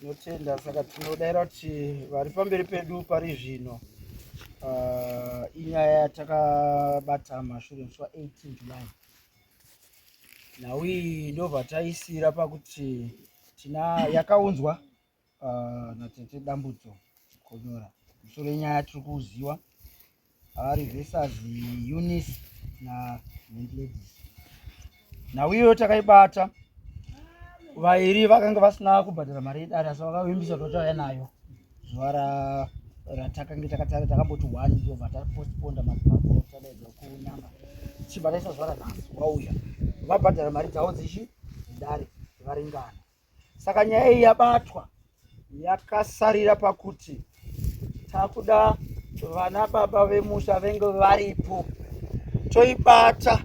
tinotenda saka tinodaira kuti vari pamberi pedu pari zvino inyaya yatakabata mashure musi wa18 July. Nhau iyi ndobva taisira pakuti yakaunzwa natete Dambudzo Konyora mushure nyaya tiri kuziva ari versus Eunice na Ladies. Nhau iyoyo takaibata, vairi vakanga vasina kubhadhara mari yedare asi vakavimbisa kuti vauya nayo zuva ratakange takamboti 1 ndobva tapostponda mabharo tadaidza kunyanga tichibva taisa zuva ranhasi vauya vabhadhara mari dzavo dzedare varingana. Saka nyaya iyi yabatwa yakasarira pakuti takuda vana baba vemusha venge varipo, toibata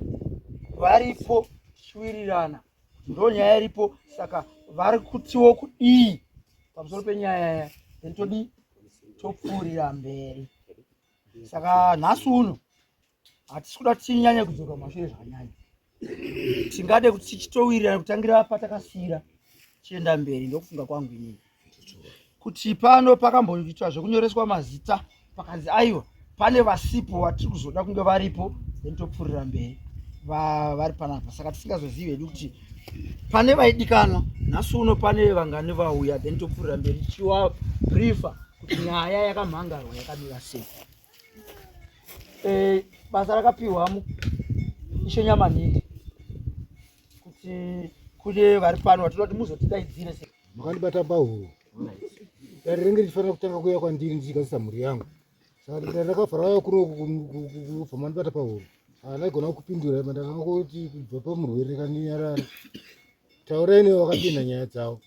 varipo tichiwirirana, ndo nyaya iripo. Saka vari kutiwo kudii pamusoro penyaya then todii topfuurira mberi. Saka nhasi uno hatisi kuda tinyanye kudzoka mashure zvakanyanya, tingade kuti tichitowirirana kutangira patakasira tichienda mberi. Ndokufunga kwangu inini kuti pano pakamboitwa zvekunyoreswa mazita pakanzi aiwa pane vasipo vatiri kuzoda kunge varipo then topfuurira mberi vari panapa. Saka tisingazozivi hedu kuti pane vaidikanwa, nhasi uno pane vangane vauya then topfuurira mberi tichiwa briefa kuti nyaya yakamhangarwa yakamira sei. Basa rakapiwa Ishe Nyamanhingi kuti kune vari pano vatoda kuti muzotidaidzire sei. Makandibata pahuro dare ringe richifanira kutanga kuuya kwandiri ndichigadzisa mhuri yangu. Saka dare rakavhara uya kubva mandibata pahuro haanaigona kupindura mandakanga kuti kubva pamurwere kaninyarara. Taurai nevo vakapinda nyaya dzavo.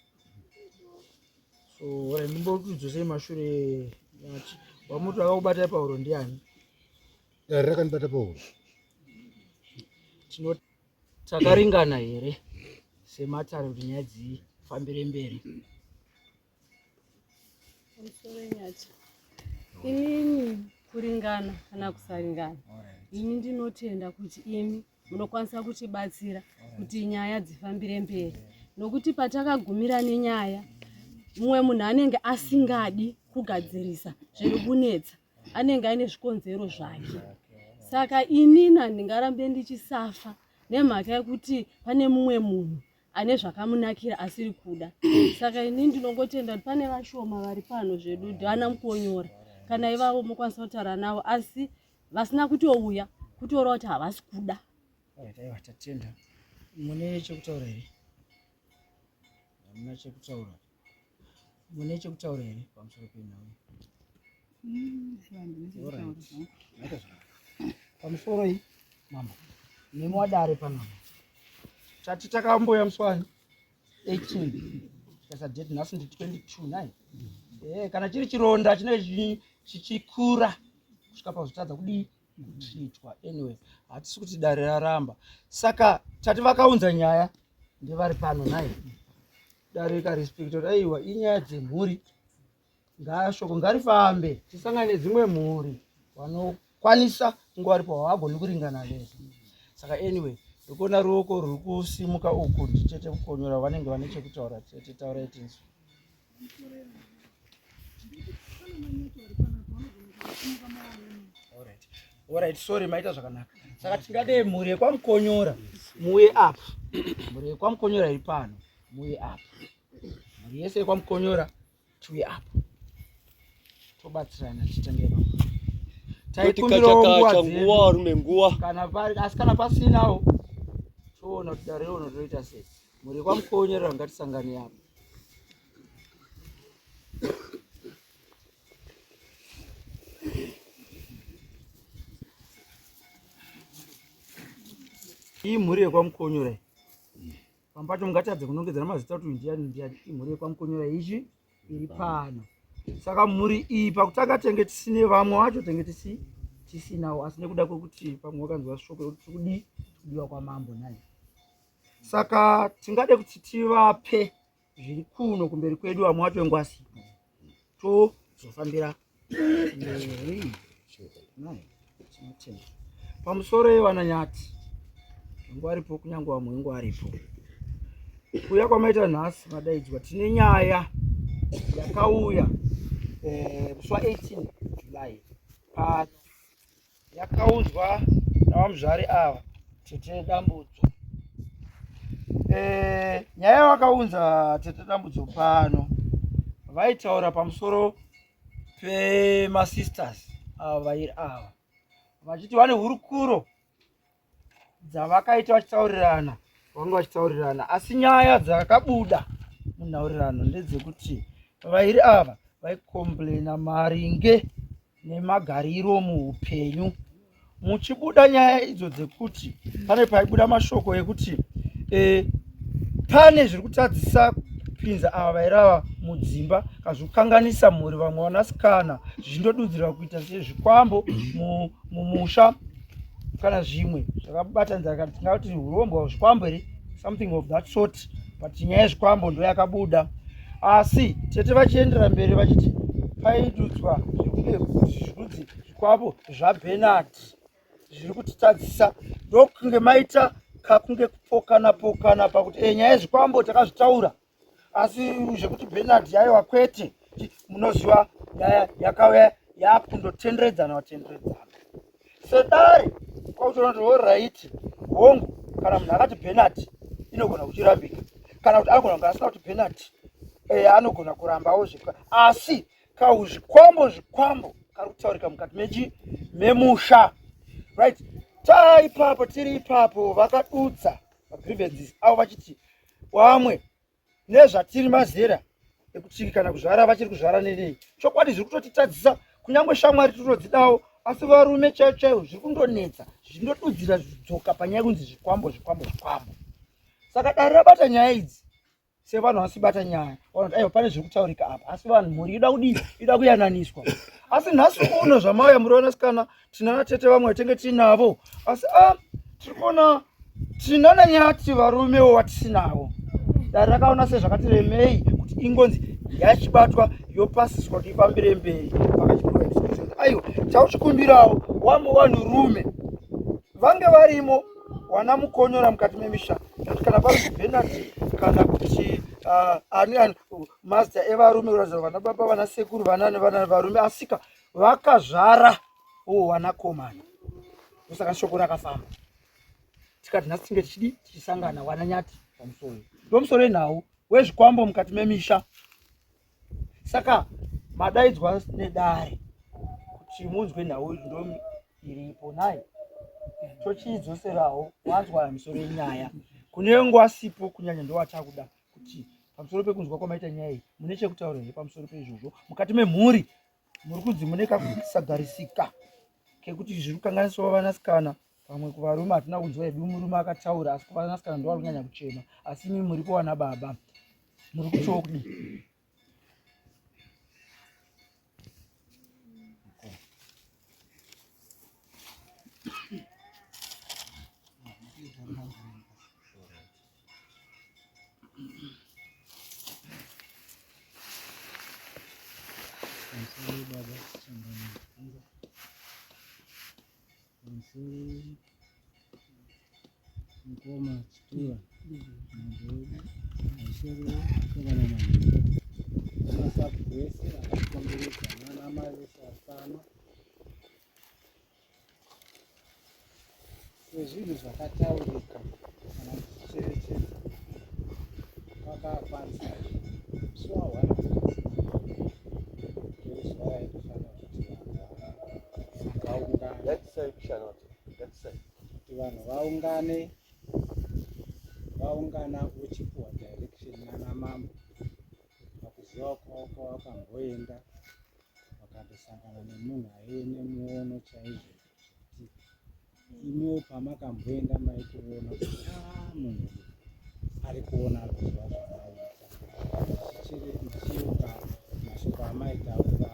So ndimbokudzosei mashure yachi wamuti akakubatai pahuro ndiani? Dare rakandibata pahuro. Takaringana here sematare kuti nyaya dzifambire mberi? Inini kuringana kana kusaringana, ini ndinotenda kuti imi munokwanisa kutibatsira kuti nyaya dzifambire mberi, nokuti patakagumira nenyaya mumwe munhu anenge asingadi kugadzirisa zviri kunetsa, anenge aine zvikonzero zvake. Saka inina ndingarambe ndichisafa nemhaka yekuti pane mumwe munhu ane zvakamunakira asiri kuda. Saka ini ndinongotenda kuti pane vashoma vari pano zvedu vana Mukonyora, kana ivavo mokwanisa kutaura navo asi vasina kutouya kutoora kuti havasi kuda. Aiwa tatenda. Mune chekutaura here? Hamuna chekutaura? Mune chekutaura here pamusoro penhau? Pamusoro iyi mama nemi wadare pano tati takamboya muswani 18 tikasa date nhasi ndi 22 9 kana chiri chironda chinenge chichikura kusvika pazotadza kudii kutritwa. Anyway hatisi kuti dare raramba. Saka tati vakaunza nyaya ndevari pano nai dare rikarespekta kuti aiwa inyaya dzemhuri ngashoko ngarifambe tisangane nedzimwe mhuri vanokwanisa kunge varipo havagoni kuringana vese. Saka anyway ndikuona ruoko ruri kusimuka uku nditete Mukonyora vanenge vane chekutaura. Tete taurai tinzwe. Alright, sorry maita zvakanaka. Saka tingade mhuri yekwamukonyora muye apa, mhuri yekwamukonyora iri pano muye apa, mhuri yese yekwamukonyora tiuye apa tobatsirana titange taikumbirawo nguva kana pari, asi kana pasinawo toona kuti dare rono toita sei. Mhuri yekwamukonyora ngatisangane apa. Iyi mhuri yekwamukonyora pambacho mungatadze kunongedzera mazita kuti ndiani. Imhuri yekwamukonyora ichi iri pano. Saka mhuri iyi pakutanga tenge tisine vamwe vacho tenge tisinawo, asi nekuda kwekuti pamwe wakanzwa shoko kuti tikudii kudiwa kwamambo naye. Saka tingade kuti tivape zviri kuno kumberi kwedu vamwe vacho ngwasipo tozofambira mberi. Pamusoro yevananyati ngwaripo kunyange vamwe ngwaripo kuya kwamaita nhasi madaidzwa tine nyaya yakauya musi wa18 July pano yakaunzwa navamuzvari ava Tete Dambudzo. Nyaya yavakaunza Tete Dambudzo pano vaitaura pamusoro pemasisters ava vairi ava vachiti vane hurukuro dzavakaita vachitaurirana vanga vachitaurirana, asi nyaya dzakabuda munhaurirano ndedzekuti vairi ava vaikomblena maringe nemagariro muupenyu. Muchibuda nyaya idzo dzekuti pane paibuda mashoko ekuti pane zviri kutadzisa kupinza ava vairi ava mudzimba kazvikukanganisa mhuri, vamwe vanasikana zvichindodudzirwa kuita sezvikwambo mumusha kana zvimwe zvakabatanidza tingati urombo hwezvikwambo here, something of that sort, but nyaya yezvikwambo ndo yakabuda. Asi Tete vachiendera mberi vachiti paidudzwa zvekunge zvirudzi zvikwambo zvaBernard zviri kutitadzisa ndokunge maita kakunge kupokana pakuti nyaya yezvikwambo takazvitaura, asi zvekuti Bernard yaiwa kwete, munoziva nyaya yakauya yakundotenderedzana vatenderedzana sedare kwakutoona kuti oright hongu, kana munhu akati Bernard inogona kuchirambika, kana kuti anogona kunge asina kuti Bernard anogona kurambawo zvika, asi zvikwambo kari kutaurika mukati memusha, right? Taipapo tiri ipapo vakadudza grievances avo vachiti vamwe nezvatiri mazera ekuti kana kuzvara vachiri kuzvara nenei, chokwadi zviri kutotitadzisa kunyange shamwari tinodzidawo, asi varume chaivo zviri kundonetsa zvichindodudzira zvidzoka panyaya kunzi zvikwambo. Saka dare rabata nyaya idzi sevanhu vasibata nyaya vanoti aiwa pane zviri kutaurika apa, asi vanhu mhuri ida kuyananiswa. Asi nhasi uno zvamauya muri vanasikana tina Tete vamwe tenge tinavo, asi tiri kuona tinana nyati varumewo vatisinavo. Dare rakaona sezvakatiremei kuti ingonzi yachibatwa yopasiswa kuti ifambire mberi aiwa tauchikumbirawo vanhurume vange varimo wana mukonyora mukati memisha, kana pari kuBernard kana kuti ani mazita evarume kuratidza vana baba vana sekuru vana varume asika vakazvara wanakomana. Saka shoko rakafamba tikati nhasi tinge tichisangana wana nyati pamusoro ndomusoro enhau wezvikwambo mukati memisha. Saka madaidzwa nedare kuti munzwe nhau ndo iripo naye tochiidzoserawo wanzwa misoro yenyaya kune ngwasipo kunyanya ndo wachakuda kuti pamusoro pekunzwa kwamaita nyaya iyi mune chekutaura here pamusoro peizvozvo mukati memhuri muri kunzi mune kakusagarisika kekuti zviri kukanganiswa vanasikana, pamwe kuvarume hatina kunzwa hedu murume akataura, asi kuvanasikana ndo vari kunyanya kuchema, asi imi muri kuwana baba muri kuchiwo kudii? Ngoma chitura sezvinhu zvakataurika kana kucherechedza vakakwanisa suwa kuti vanhu vaungana uchipuwa direction nana mambo pakuziva kwavo kwavakamboenda vakandosangana nemunhu aine muono chaizvo kuti imiwo pamakamboenda maitoona kuti munhu ari kuona kuziva zvavaita chichiuka mashoko amaitaura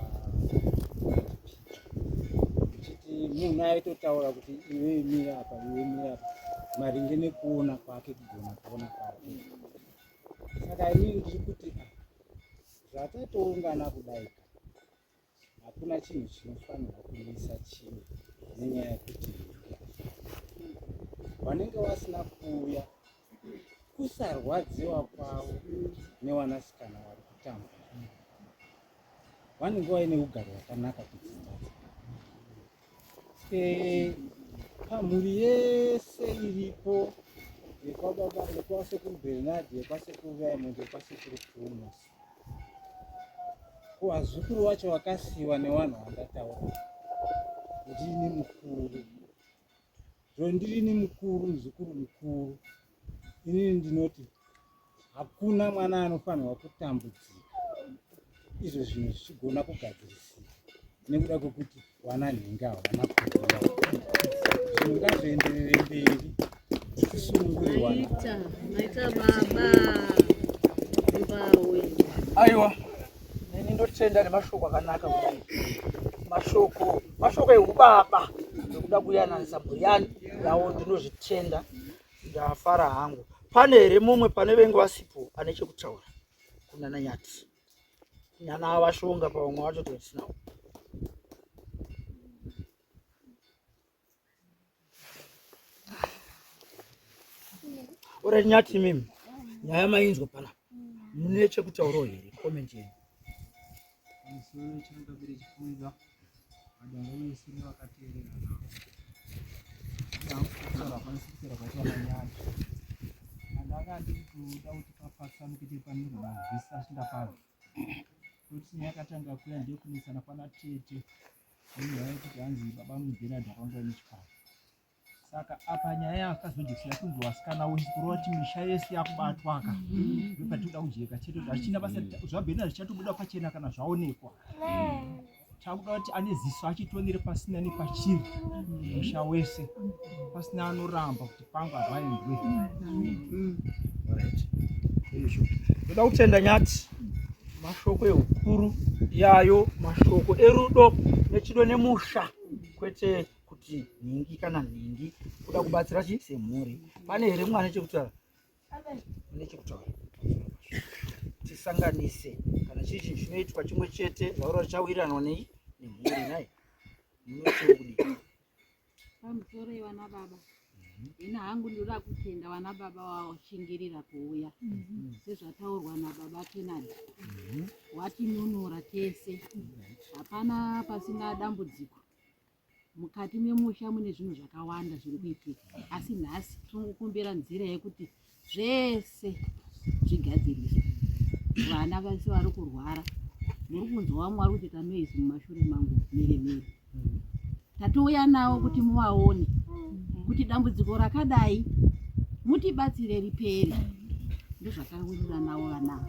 uchiti munhu aitotaura kuti iwe mira apa maringe nekuona kwake kugona kuona kwake. Saka inini ndiri kuti zvatatoungana kudaika hakuna chinhu chinofanirwa kuisa chimwe nenyaya yekuti vanenge vasina kuuya kusarwadziwa kwavo nevanasikana vari kutamba vanenge vaine ugaro hwakanaka kudzimba. Pamhuri yese iripo yekwababa, yekwasekuru Bernard, yekwasekuru Raymond, yekwasekuru Kronos, wazukuru wacho wakasiyiwa nevanhu vandataura. Ndini mukuru, ndini mukuru, muzukuru mukuru. Inini ndinoti hakuna mwana anofanirwa kutambudzika izvo zvinhu zvichigona kugadzirisika nekuda kwekuti wana nhenga hawana kuona. Zvinhu ngazvienderere mberi, tisungure wana. Maita baba mbawe. Aiwa, neni ndotenda nemashoko akanaka kudai. Mashoko ehubaba ekuda kuyananisa mhuri yawo, ndinozvitenda, ndafara hangu. Pane here mumwe pane vengi vasipo ane chekutaura kuna Nanyati? Nyana avashonga pamwe wacho totisinawo. Ora Nyati, mimi nyaya mainzwa panapa, mune chekutaurawo here? Comment yenyu. Pamusoro chandakabira chifunga madanga vese nevakateerera ndakutaura panosisira kwachana Nyati andanga ndikuda kuti papatsanuke tiri panenge mavhisi achindapazva kuti yakatanga kuya ndekunisana pana tete nenyaya yekuti hanzi baba muBernard akanga ine chikafu. Saka apa nyaya yakazojekesera kunzi wasikana wese kurova kuti misha yese yakubatwa aka ndopatinoda kujeka chete kuti achina basa zvaBernard zvichatobuda pachena kana zvaonekwa. Takuda kuti ane ziso achitonere pasina nepachiri musha wese pasina anoramba kuti pangu arwaendwe. Ndoda kutenda Nyati, mashoko ehukuru yayo, mashoko erudo nechido nemusha, kwete kuti nhingi kana nhingi kuda kubatsira chi semhuri. Pane here mwana chekutaura? Mune chekutaura? Tisanganise kana chiri chinhu chinoitwa chimwe chete zvaura chichawirirana nemhuri naye. Munochekudii? Pamusoro ivana baba, ina hangu ndoda kutenda vana baba washingirira kuuya sezvataurwa nababa Kenani. Watinunura tese, hapana pasina dambudziko. Mukati memusha mune zvinhu zvakawanda zviri kuitika, asi nhasi tinokumbira nzira yekuti zvese zvigadziriswe. Vana vese vari kurwara, muri kunzwa Mwari kuti tanoizi mumashure mangu mere. Tatouya nawo kuti muvaone kuti dambudziko rakadai mutibatsire ripere. Ndozvakawirira nawo vana.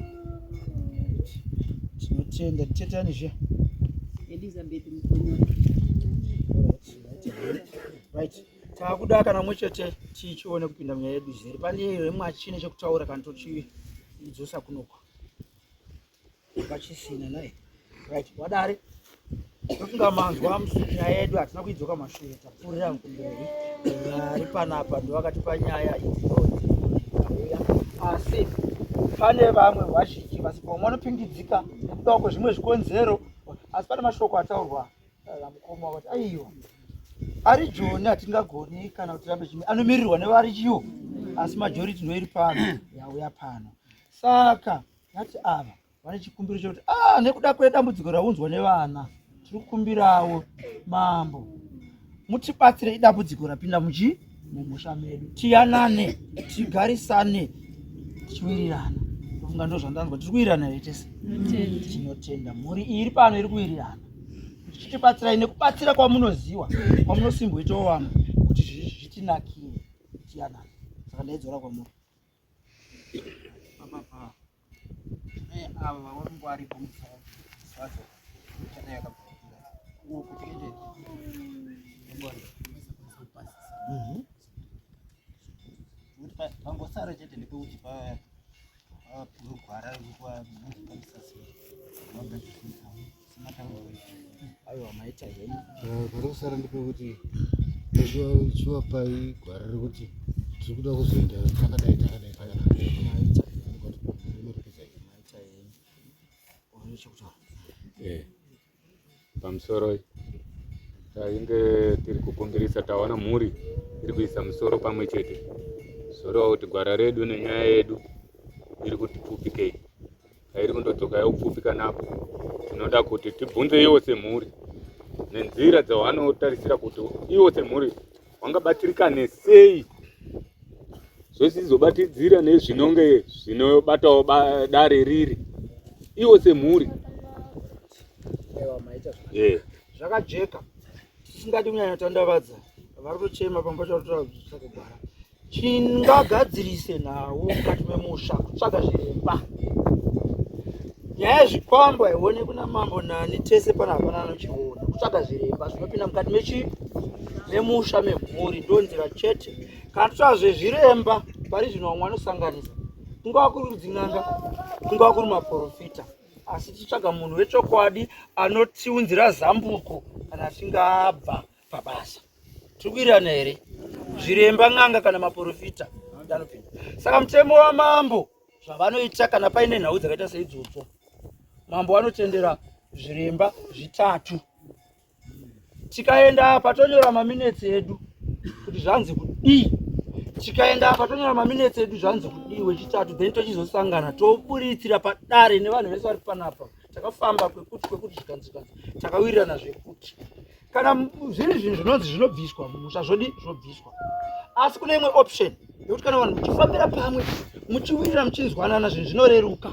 Tinotenda titetanizve. Elizabeth Mukonyori. Right. Takuda kana mwechete tichione kupinda munyaya yedu zeri. Pane imwe achine chekutaura kana tochidzosa kunoko. Pachisina naye. Right. Wadare. Tofunga manzwa nyaya yedu hatina kuidzoka mashure, tapfuurira kumberi. Vari panapa ndo vakatipa nyaya idzi ndouya. Asi pane vamwe vazhinji vasipo vanopingidzika nekuda kwezvimwe zvikonzero, asi pane mashoko ataurwa namukoma vakati aiwa ari Joni hatingagoni kana kuti rambe chimwe anomirirwa nevarichiwo, asi majority noiri pano yauya pano. Saka ngati ava vane chikumbiro chekuti nekuda kwedambudziko raunzwa nevana, tiri kukumbirawo mambo mutibatsire idambudziko rapinda mumusha medu, tiyanane, tigarisane, tichiwirirana. Kufunga ndo zvandanzwa, tiri kuwirirana here tese? Tinotenda mhuri iri pano iri kuwirirana, tichibatsirai nekubatsira kwamunoziva, kwamunosimboitawo vamwe kuti zvitinakire, tiyanane. Saka ndaidzora kwamuri. Papa ava vanenge varipo musazo chana yakabvira uku tiende kuti pangosara chete ndepekuti pagwara Aiwa maita henyu. Panosara ndepekuti chivapai gwara rekuti tiri kuda kuzoenda takadai payana. Pamusoro tainge tiri kukumbirisa, taona mhuri iri kuisa musoro pamwe chete, musoro kuti gwara redu nenyaya yedu iri kuti pfupikei. hairi kundodzoka yaupfupika napo. Tinoda kuti tibvunze iwo semhuri nenzira dzavanotarisira kuti iwo semhuri wangabatsirikane sei zvose izobatidzira nezvinonge zvinobatawo dare riri iwo semhuri. Ewa maita zvakajeka, tisingadi kunyanya tandavadza vari kuchema pamba chatakugara. Chingagadzirise nawo mukati memusha kutsvaga zviremba. Nyaya yezvikwamba ione kuna mambo nani tese panapa anochiona kutsvaga zviremba zvinopinda mukati memusha memhuri ndonzira chete. Kana totsvaga zvezviremba pari zvino mwanosanganisa kungava kuri rudzin'anga kungava kuri maprofita, asi titsvaga munhu wechokwadi anotiunzira zambuko kana achinge abva pabasa. Tikuwirirana here? Zviremba n'anga kana maprofita danopinda. Saka mutemo wamambo zvavanoita kana paine nhau dzakaita seidzodzo, mambo anotendera zviremba zvitatu. Tikaenda apa tonyora maminetsi edu kuti zvanzi kudii, tikaenda apa tonyora maminetsi edu zvanzi kudii wechitatu, then tochizosangana toburitsira padare nevanhu vese vari panapa. Takafamba kwekuti zvikanzi takawirirana zvekuti kana zviri zvinhu zvinonzi zvinobviswa mumusha zvinobviswa, asi kune imwe option yekuti kana vanhu muchifambira pamwe muchiwirira muchinzwanana zvinhu zvinoreruka.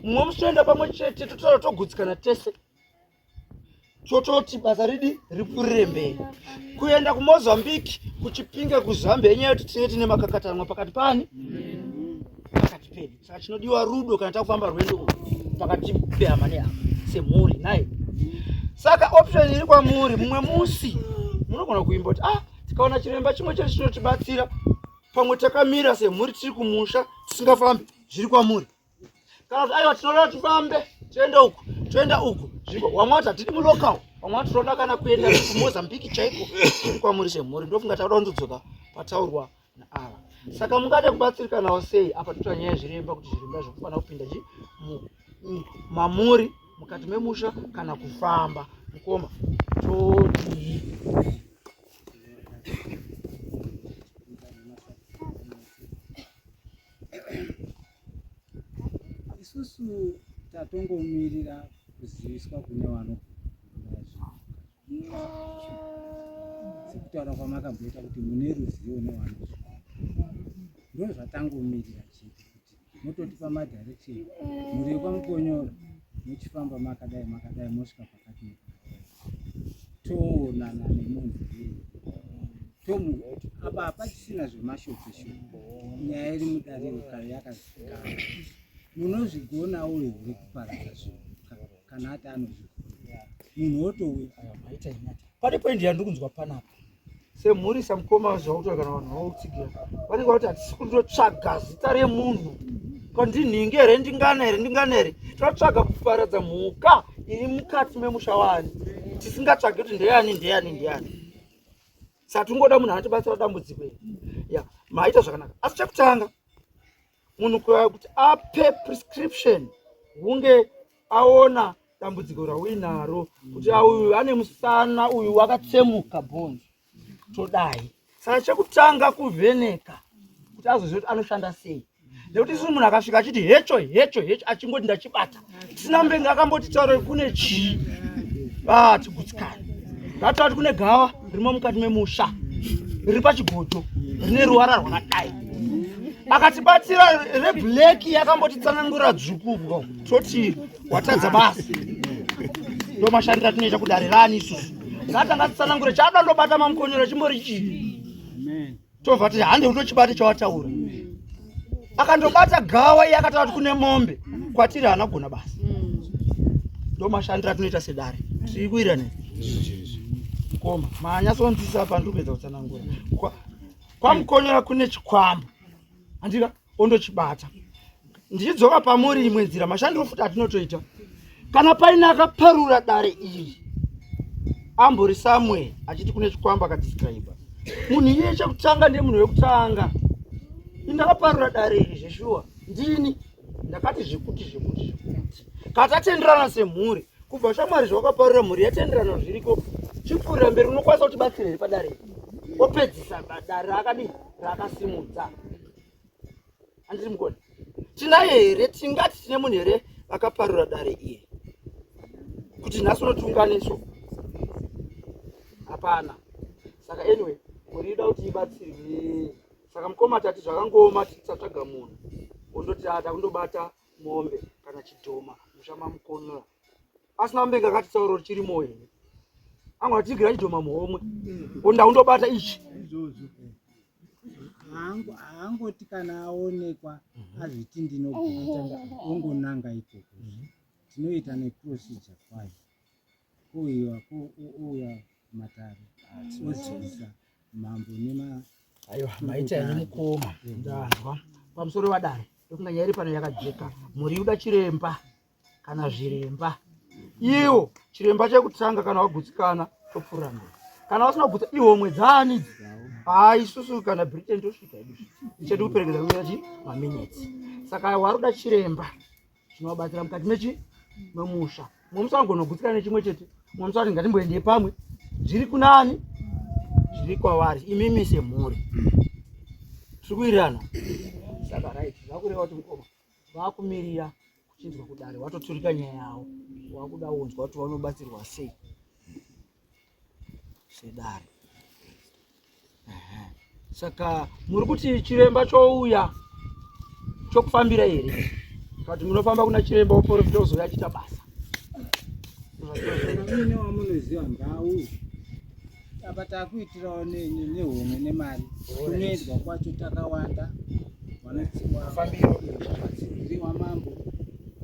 Mumwe muchitoenda pamwe chete totaura togutsikana tese tototi basa ripfuurire mberi. Kuenda kuMozambique kuchipinga kuZambia yenyaya yekuti tinenge tine makakatanwa pakati pedu. Saka chinodiwa rudo kana takufamba rwendo pakati pehama nehama semhuri naye. Saka option iri kwamuri, mumwe musi munogona kuimboti tikaona chiremba chimwe chete chinotibatsira pamwe takamira semhuri tiri kumusha tisingafambi, zviri kwamuri. Kana kuti aiwa tinoda tifambe toenda uku zviko, vamwe vati hatidi mulocal, vamwe vati tinoda kana kuenda kuMozambique chaiko, zviri kwamuri semhuri. Ndofunga takuda kundodzoka pataurwa naava. Saka mungade kubatsirikanawo sei apa toita nyaya yezviremba kuti zviremba zvinofanira kupinda mamuri mukati memusha kana kufamba mukoma todii. Isusu tatongomirira kuziviswa kune vanogona sekutaura kwamakabhuita kuti mune ruzivo nevanozvikona, ndo zvatangomirira chete kuti mototipa madirection muri kwamukonyora muchifamba makadai mosvika pakati toonana nemunhu apa hapachisina zvemashopeshopo. Nyaya iri mudariro kare yakazikana, munozvigonawo here kuparadza zvinhu kana ati anozvigona munhu otouya. Pane poindi yandiri kunzwa panapa semhuri samukoma zvauta kana vanhu vautsigira vanenge vati hatisi kundotsvaga zita remunhu kuti ndinhingi here ndingana here totsvaga kuparadza mhuka iri mukati memusha wani tisingatsvagi kuti ndeyani. Saka tingoda munhu anotibatsira dambudziko iri. Maita zvakanaka, asi chekutanga munhu kuya kuti ape prescription hunge aona dambudziko rauinaro kuti uyu ane musana uyu wakatsemuka bhonzo todai. Saka chekutanga kuvheneka kuti azoziva kuti anoshanda sei, nekuti isusu munhu akasvika achiti hecho achingoti ndachibata tisina mbenga akambotitaura kune chii tigutsikane. Ngatati kune gava ririmo mukati memusha riri pachigoto rine ruvara rwakadai, akatibatsira rebhuleki yakambotitsanangura dzvuku toti watadza basi. Ndo mashandiro atinoita kudare rani isusu. Ngatanga tsanangure chada ndobata mamukonyero chimbori chii. Tobva kuti hande utochibata chawataura. Akandobata gawa iye akataura kuti kune mombe kwatiri hana kugona basi. Ndo mashandiro atinoita sedare. Tiri kuwirirana koma manyasonzisa apa ndopedza kutsanangura. Kwamukonyera kune chikwambo andika ondochibata. Ndichidzoka pamuri imwe nzira mashandiro futi atinotoita kana paine akaparura dare iri ambori Samuel achiti kune chikwamba akadescribe munhu iye chekutanga ndiye munhu wekutanga indakaparura dare iri zveshuwa ndini ndakati zvekuti katatenderana semhuri kubva shamwari zvawakaparura mhuri yatenderana zviriko chipfuurira mberi unokwanisa kuti batsire padare opedzisa dare rakasimudza. Handiri mukoni tinaye here tingati tine munhu here akaparura dare iri kuti nhasi unotiunganiso hapana. Saka anyway murida kuti ibatsirwe. Saka mukoma tati zvakangoma tisatsvaga munhu undoti ata kundobata mombe kana chidhoma mushama mukonora asina mbenga akatitsauro chirimo here angwa tigira chidhoma muhomwe onda undobata ichi haangoti kana aonekwa azviti ndinogota ongonanga ikoko. Tinoita neprocedure kwayo kuiwa ouya matare odzivisa mambo nema aiwa maita nemukoma ndanzwa pamusoro wadare ndokunga nyaya iri pano yakajeka. Muri uda chiremba kana zviremba iwo chiremba chekutanga kana wagutsikana topfuura mberi kana wasina kugutsa iwo mwedzani isusu kana Britain tosvika idu chedu kuperekedza kuyachi maminutes. Saka waruda chiremba chinobatsira mukati mechi memusha mumusangonogutsikana nechimwe chete mumusati ngatimboende pamwe zviri kunani zviri kwavari imimi semhuri tikuirana. Saka right vakureva kuti mukoma vakumirira kuchinzwa kudare watoturika nyaya yavo wakuda unzwa kuti vanobatsirwa sei sedare. Saka muri kuti chiremba chouya chokufambira here kuti munofamba kuna chiremba woprofita uzoya achita basa mune wamunoziva ndau apa takuitirawo nehomwe nemari kunoedzwa kwacho takawanda wanatsiwaafambiriwa mambo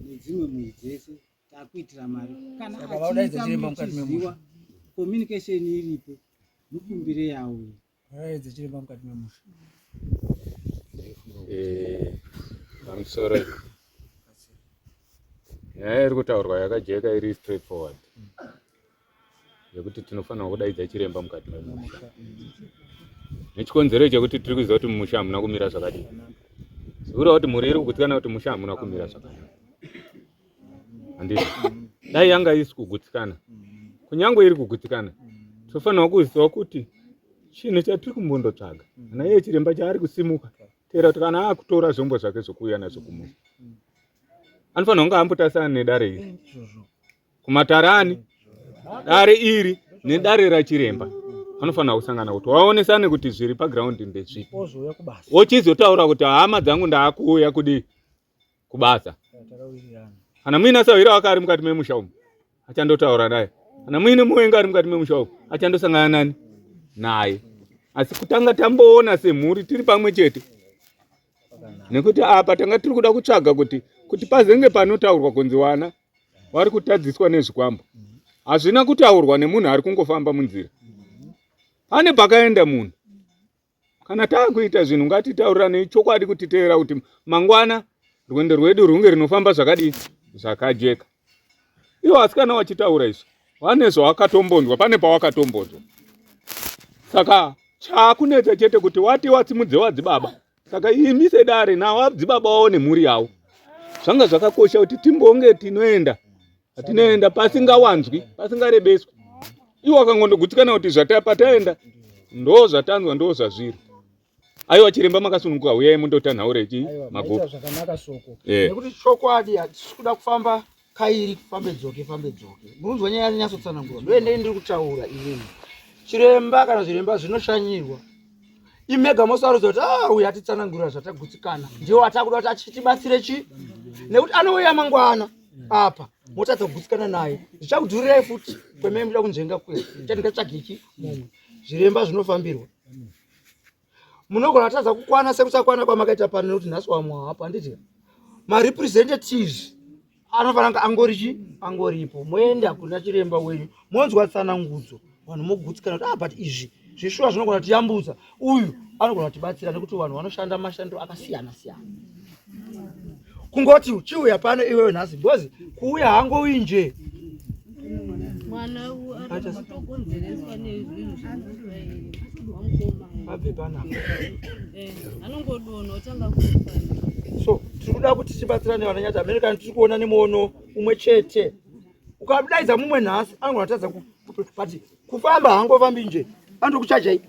nedzimwe mhuri dzese takuitira mari kana achiitamuchiziva communication iripo mukumbire yawo dzechiremba mukati memusha. Pamusoro nyaya iri kutaurwa yakajeka iri straight forward yekuti tinofanira kudaidza chiremba mukati memusha nechikonzero chekuti tiri kuziva kuti mumusha hamuna kumira zvakadii. zvikura kuti muri iri kugutsikana kuti musha hamuna kumira zvakadii. Handiti dai yanga isi kugutsikana kunyange iri kugutsikana tofanira kuziva kuti chinhu chatiri kumbondotsvaga kana iye chiremba chaari kusimuka teera kuti kana akutora zvombo zvake zvokuuya nazvo kumusha anofanira kunge ambotasana nedare iri kumatarani dare iri nedare rachiremba anofanira kusangana kuti waonesane kuti zviri pagiraundi ndezvipi wochizotaura kuti hama dzangu ndaakuuya kudi kubasa. Kana muine sawira wake ari mukati memusha umu achandotaura naye. Kana muine muwenga ari mukati memusha umu achandosangana nani naye. Asi kutanga tamboona semhuri tiri pamwe chete nekuti apa tanga tiri kuda kutsvaga kuti pazenge panotaurwa kunzi wana wari kutadziswa nezvikwambo hazvina kutaurwa nemunhu ari kungofamba munzira. Pane pakaenda munhu. Kana taakuita zvinhu ngatitaurirane chokwadi kuti teera kuti mangwana rwendo rwedu runge rinofamba zvakadii zvakajeka. Iwo asikana wachitaura izvo wane zvawakatombonzwa pane pawakatombonzwa. Saka chakunetsa chete kuti wati watsimudze wadzibaba. Saka imi sedare nawo wadzibaba waone mhuri yawo. Zvanga zvakakosha kuti timbonge tinoenda pasingawanzwi pasingarebeswi. Iwo akangondogutsikana kuti zvatapataenda ndo zvatanzwa ndo zvazviri. Aiwa chiremba makasununguka uyai mundotanhaure chi magupu zvakanaka soko nekuti chokwadi hatisi kuda kufamba kairi fambe dzoke munonzwa nyaya yanyatsotsanangura ndoende ndiri kutaura inini chiremba kana zviremba zvinoshanyirwa imega mosarudza kuti uyu atitsanangura zvatagutsikana ndiwo atakuda kuti achitibatsire chi nekuti anouya mangwana apa motadza kugutsikana naye zvichakudhurirai futi kwemene muda kunzvenga kwe chandingatsvage ichi mumwe zviremba zvinofambirwa munogona tadza kukwana sekusakwana kwamakaita pano nekuti nhasi wamwa hapa handiti marepresentatives anofanira angoripo moenda kuna chiremba wenyu monzwa tsanangudzo vanhu mogutsikana kuti but izvi zvishuwa zvinogona kutiyambudza uyu anogona kutibatsira nekuti vanhu vanoshanda mashando akasiyana siyana. Kungoti uchiuya pano iwewe nhasi because kuuya hangouyi nje mwana arikutokonzereswa nezvinhu zvamukoma abve panapa anongodona otanga kufa. So tiri kuda kuti tibatsirane vananyati American tiri kuona nemuono umwe chete. Ukadaidza mumwe nhasi anogona kutadza kuti kufamba hangofambi nje andokuchajai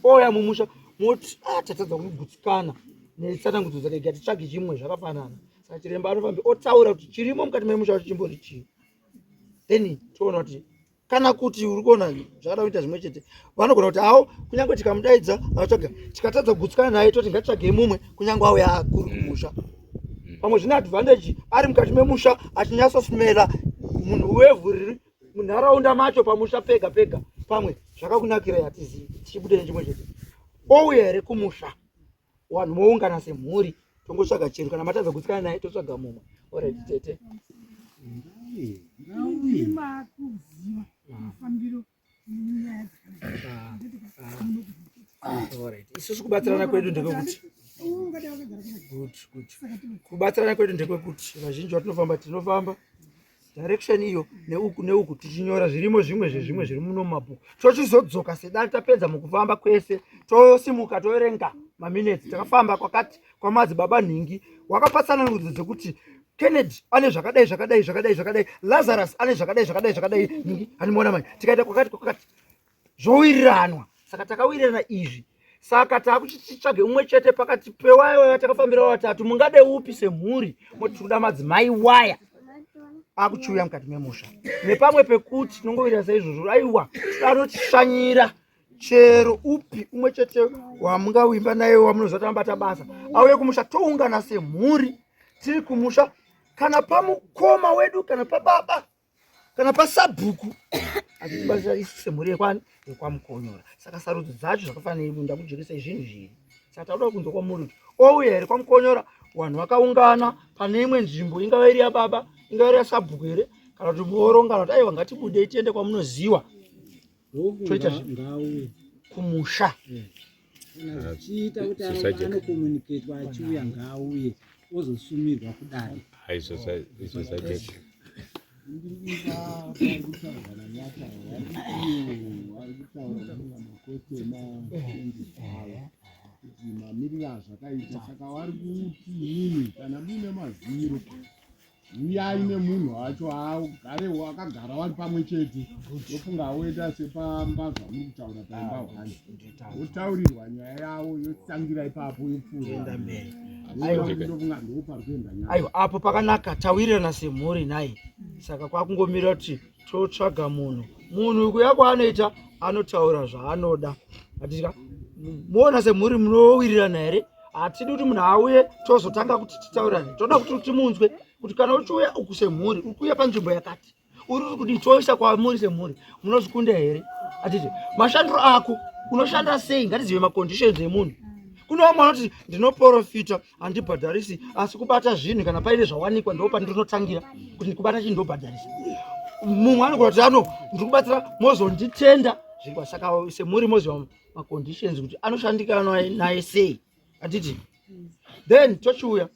oya mumusha moti tatadza kugutsikana netsanangudzo dzake gatitsvage chimwe zvakafanana. saka chiremba anofamba otaura kuti chirimo mukati memusha wacho chimbori chii, then toona kuti kana kuti uri kuona zvakada kuita zvimwe chete vanogona kuti hawo kunyange tikamudaidza atsvaga tikatadza kugutsikana naye toti ngatitsvagei mumwe kunyange auya kuri kumusha. Pamwe zvine advantage ari mukati memusha achinyasosmela munhu wevhu riri munharaunda macho pamusha pega pega. Pamwe zvakakunakirai hatizivi tichibude nechimwe chete ouya here kumusha vanhu moungana semhuri tongotsvaga chero kana matadza kugutsikana naye totsvaga mumwe oredi tete isusu kubatsirana kwedu ndekwekuti kubatsirana kwedu ndekwekuti vazhinji vatinofamba tinofamba direction iyo neuku neuku tichinyora zvirimo zvimwe zvezvimwe zviri muno mumabhuku tochizodzoka sedari tapedza mukufamba kwese tosimuka toerenga maminutes takafamba kwakati kwamadzibaba nhingi wakapatsana ngudzo dzekuti Kennedy ane zvakadai zvakadai zvakadai zvakadai Lazarus ane zvakadai zvakadai zvakadai nhingi animona mai tikaita kwakati zvowiriranwa saka takawirirana izvi saka takuchitsvage umwe chete pakati pewaya takafambira vatatu mungade upi semhuri moti tikuda madzimai waya akuchiuya mukati memusha nepamwe pekuti tinongowirira saizvozvo aiwa anotishanyira chero upi umwe chete wamungawimba naye wamunozotambata basa auye kumusha toungana semhuri tiri kumusha kana pamukoma wedu kana pababa kana pasabhuku achitibatsira isu semhuri yekwani yekwamukonyora. Saka sarudzo dzacho zvakafanira munda kujekesa zvinhu zviri saka tauda kunzwa kwamuri kuti ouya here kwamukonyora vanhu vakaungana pane imwe nzvimbo ingava iri yababa ingava iri yasabhuku here kana kuti muorongana kuti aiwa ngatibudei tiende kwamunoziva toita kumusha chiita kuti anokomuniketwa achiuya ngauye ozosumirwa kudai mamirira zvakaita saka vari kuti inini kana muine maziro uyai nemunhu wacho agare akagara vari pamwe chete yofunga aoenda sepamba zvamuri kutaura paimba hwani otaurirwa nyaya yavo yotangira ipapo yopfuura mberi. ndoparikuenda aiwa apo pakanaka tawirirana semhuri naye saka kwakungomirira kuti totsvaga munhu kuya kwaanoita anotaura zvaanoda atika muona semhuri munowirirana here hatidi kuti munhu auye tozotanga kuti titaurirane toda kuti timunzwe kuti kana uchiuya uku semhuri uri kuuya panzvimbo yakati uri kuti toisa kwamuri semhuri munozvikunda here atiti mashandiro ako unoshanda sei ngatizive maconditions emunhu kuno mwana kuti ndinoprofita handibhadharisi asi kubata zvinhu kana paine zvawanikwa ndo pandinotangira kuti ndikubata chinhu ndobhadharisa mumwe anogona kuti ndikubatsira mozonditenda zvirikwa saka semhuri moziva maconditions kuti anoshandikana naye sei atiti then tochiuya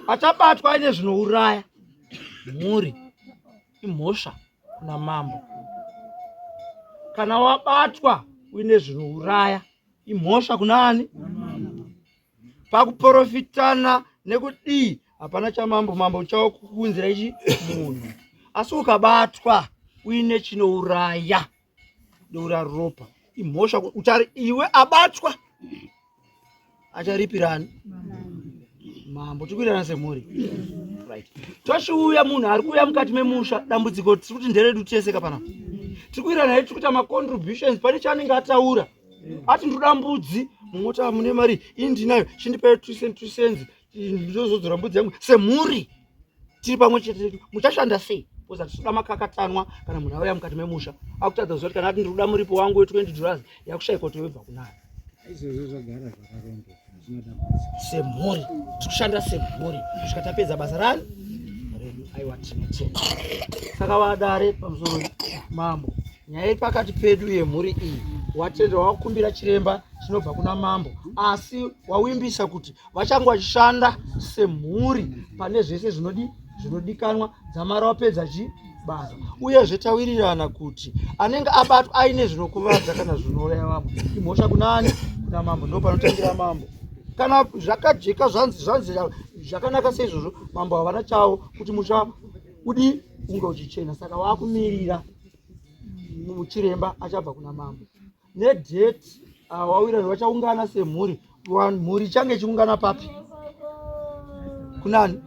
achabatwa aine zvinouraya mhuri imhosva kuna mambo kana wabatwa uine zvinouraya imhosva kuna ani pakuprofitana nekudii hapana chamambo chavo kukunzira ichi munhu asi ukabatwa uine chinouraya doura ropa imhosva utari iwe abatwa acharipirani mambo tikuirana semhuri right. Tochiuya munhu ari kuuya mukati memusha dambudziko tiri kuti nderedu teseka panapa tiri kuirana naye tikuita macontributions pane chaanenge ataura ati ndoda mbudzi mumoti mune mari ini ndinayo chindipei 2 cents ndozodzora mbudzi yangu semhuri tiri pamwe chete muchashanda sei poza tichida makakatanwa kana munhu auya mukati memusha akutadza kuziva kuti kana ati ndikuda muripo wangu we$20 yakushayika kuti webva kunayo izvozvo zvagara zvakarongo zvinoda semhuri tikushanda semhuri kusvika tapedza basa rani redu aiwa tinotenda saka vadare pamusoro mambo nyaya iri pakati pedu yemhuri iyi watenda wakumbira chiremba chinobva kuna mambo asi wawimbisa kuti vachange vachishanda semhuri pane zvese zvinodikanwa dzamara wapedza basa uyezve tawirirana kuti anenge abatwa aine zvinokuvadza kana zvinouraya vamwe imhosva kunani kuna mambo ndo panotangira mambo kana zvakajeka zvanzi zvakanaka seizvozvo mambo havana chavo kuti musha udi unge uchichena saka waakumirira chiremba achabva kuna mambo nedate wawirirana vachaungana semhuri mhuri change chiungana papi kunani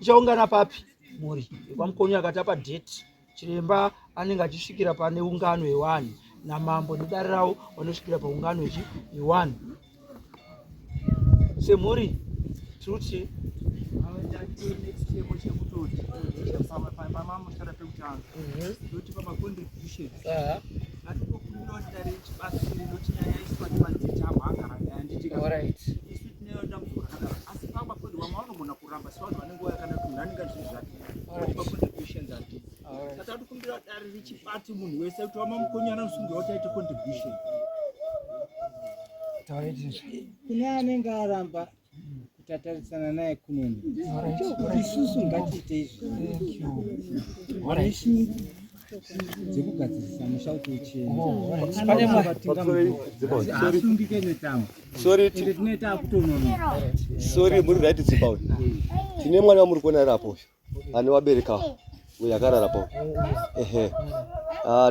ichaungana papi muri kwamukonyo akatapa date chiremba anenge achisvikira pane ungano ye1 namambo nedare ravo vanosvikira paungano ye1 semuri tiri chemo chekutoti pamamusara pekutanga toti pamacontribution atikokumbira kuti dare chibasiri notinyanyaiswa nemadzita avo agara dayanditiisu tinoda kuzvakadaro asi pamakondi vamwe vanogona kuramba sevanhu vanenge vakana kunhaninga zvinhu zvake pacontributions ati saka atikumbira kuti dare richibati munhu wese kuti vamamukonyana musungira kuti aite contribution kune anenge aramba kutatarisana naye kunoni isusu ngatiite izvi reshi dzekugadzirisa musha kuti uchenasungike netambo tinoita kutonono sori muri right Zimbabwe tine mwana wamuri kuona rapo ane wabereka uyo akarara po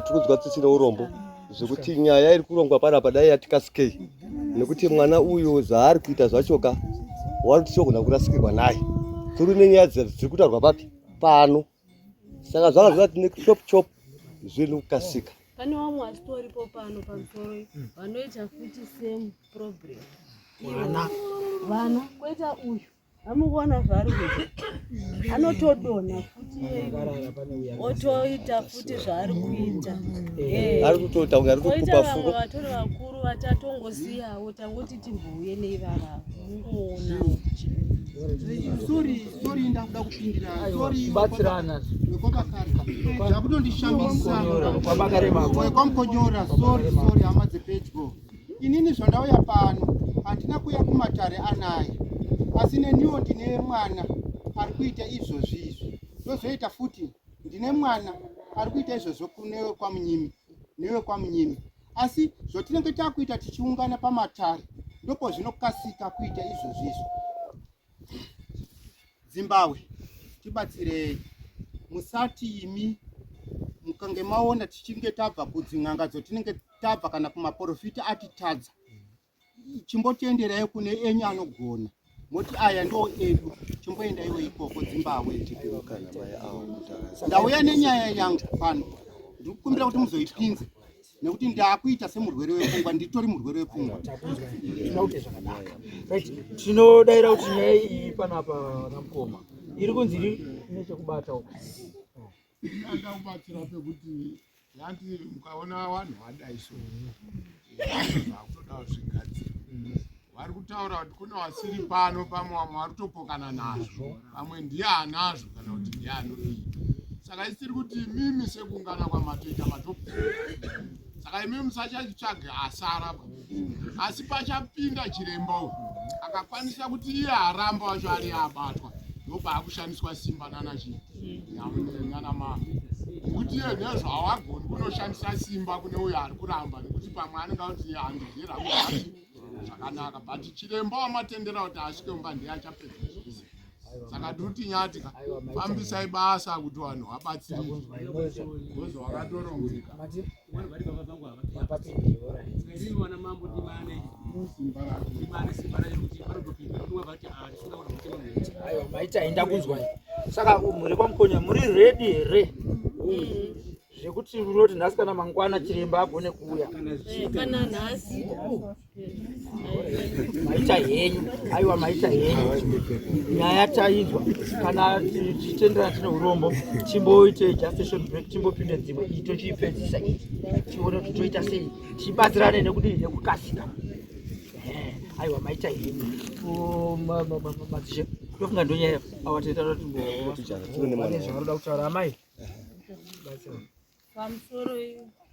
tikudzwa tisina urombo zvekuti nyaya iri kurongwa panapa dai yatikasikei nekuti mwana uyu zvaari kuita zvachoka wari tichogona kurasikirwa naye turi nenyaya dziri kutaurwa papi pano saka zvanga zvati nechop zvinhu kukasika pane vamwe vasitoripo pano pamusoro vanoita futi same problem vana koita uyu amukuona zvaari kuita anotodonha futi otoita futi zvaari kuita ari kutotaura ari kukupa fungo vatori vakuru vatatongosiyawo tangoti timbuye neivava ungoona Sorry, ndakuda kupindira. Sorry, batsirana. Zvakutondishambisa. Kwabakarema. Kwamukonyora. Sorry, hama dzepedyo. Inini zvandauya pano, handina kuya kumatare anaye. Asi neniwo ndine mwana ari kuita izvozvi. Ndozoita futi ndine mwana ari kuita izvozvo kunewe kwamunyimi. Asi zvotinenge takuita tichiungana pamatare, ndopo zvinokasika kuita izvozvi. Zimbabwe, tibatsirei. Musati imi mukange maona tichinge tabva kudzin'anga dzotinenge tabva kana kumaprofita atitadza. Chimbotenderai kune enyu anogona. Moti aya ndo edu. Chimboendaiwo ikoko Zimbabwe. Ndauya nenyaya yangu pano. Ndikukumbira kuti muzoipinze. Nekuti ndakuita semurwere wepfungwa, nditori murwere wepfungwa. Tinodaira kuti nyaya iyi panapa namukoma iri kunzi nechekubata uko ndakubatsira pekuti yanti mukaona vanhu vadaiso zvakutoda zvigadzira vari kutaura kuti kune vasiri pano pamwe vamwe vari kutopokana nazvo vamwe ndiye anazvo kana kuti ndiye anodii saka isiri kuti mimi sekungana kwamatoita matopi saka imi musachachitsvage asara asi pachapinda chiremba uyu akakwanisa kuti iye aramba wacho ari abatwa ndopaakushandiswa simba nana mama kuti iye nezvaawagoni kunoshandisa simba kune uyo ari kuramba nekuti pamwe anenge kuti iye handizvirakuati zvakanaka but chiremba wamatendera kuti asvike mumba ndiye achapedza zvese saka ndikuti nyatika fambisai basa kuti vanhu vabatsirike gozo wakatorongeka aiwa maita enda kunzwa saka muri kwamukonya muri ready here zvekuti unoti nhasi kana mangwana chiremba agone kuuya kana nhasi maita henyu aiwa maita henyu nyaya tainzwa kana tichitenderana tine urombo chimboite gestation break chimbopinde dzimwe iyi tochiipedzisa iyi tione kuti toita sei tibatsirane nekuti nekukasika aiwa maita henyu madzishe tofunga ndonyaya awateta zvavaroda kutaura amai pamusoro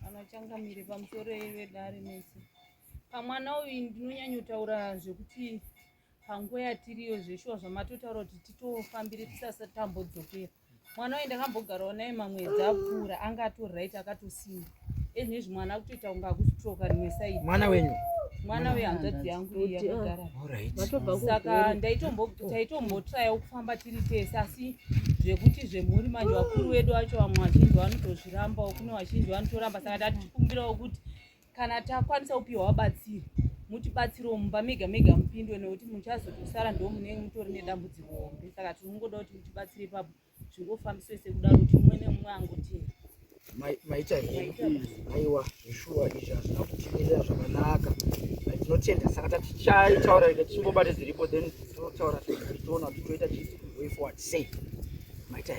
anochangamire pamusoro vedare mese pamwana uyu ndinonyanyotaura zvekuti panguva yatiriyo zveshuwa zvamatotaura kuti titofambire tisasatambodzokera mwana uyu ndakambogarawo naye mamwedzi apfuura anga atoright akatosimba ezvinezvi mwana akutoita kunge akustroka rimwe saidi mwana wenyu mwana uyu hanzvadzi yangu iyi yakagara saka taitombotrayawo kufamba tiri tese asi zvekuti zvemhuri manje vakuru vedu vacho vamwe vazhinji vanotozvirambawo kune vazhinji vanotoramba saka tatikumbirawo kuti kana takwanisa kupiwa vabatsiri mutibatsirewo mumba mega mega mupindwe, nekuti muchazotosara ndo munenge mutori nedambudziko hombe. Saka tinongoda kuti mutibatsire ipapo zvingofambiswe sekudaro kuti mumwe nemumwe angotenda. Maita aiwa zveshuwa izvi hazvina kutimirira zvakanaka. Tinotenda saka tatichaitaura tichingobata dziripo then totaura toona kuti toita chii way forward sei. Maita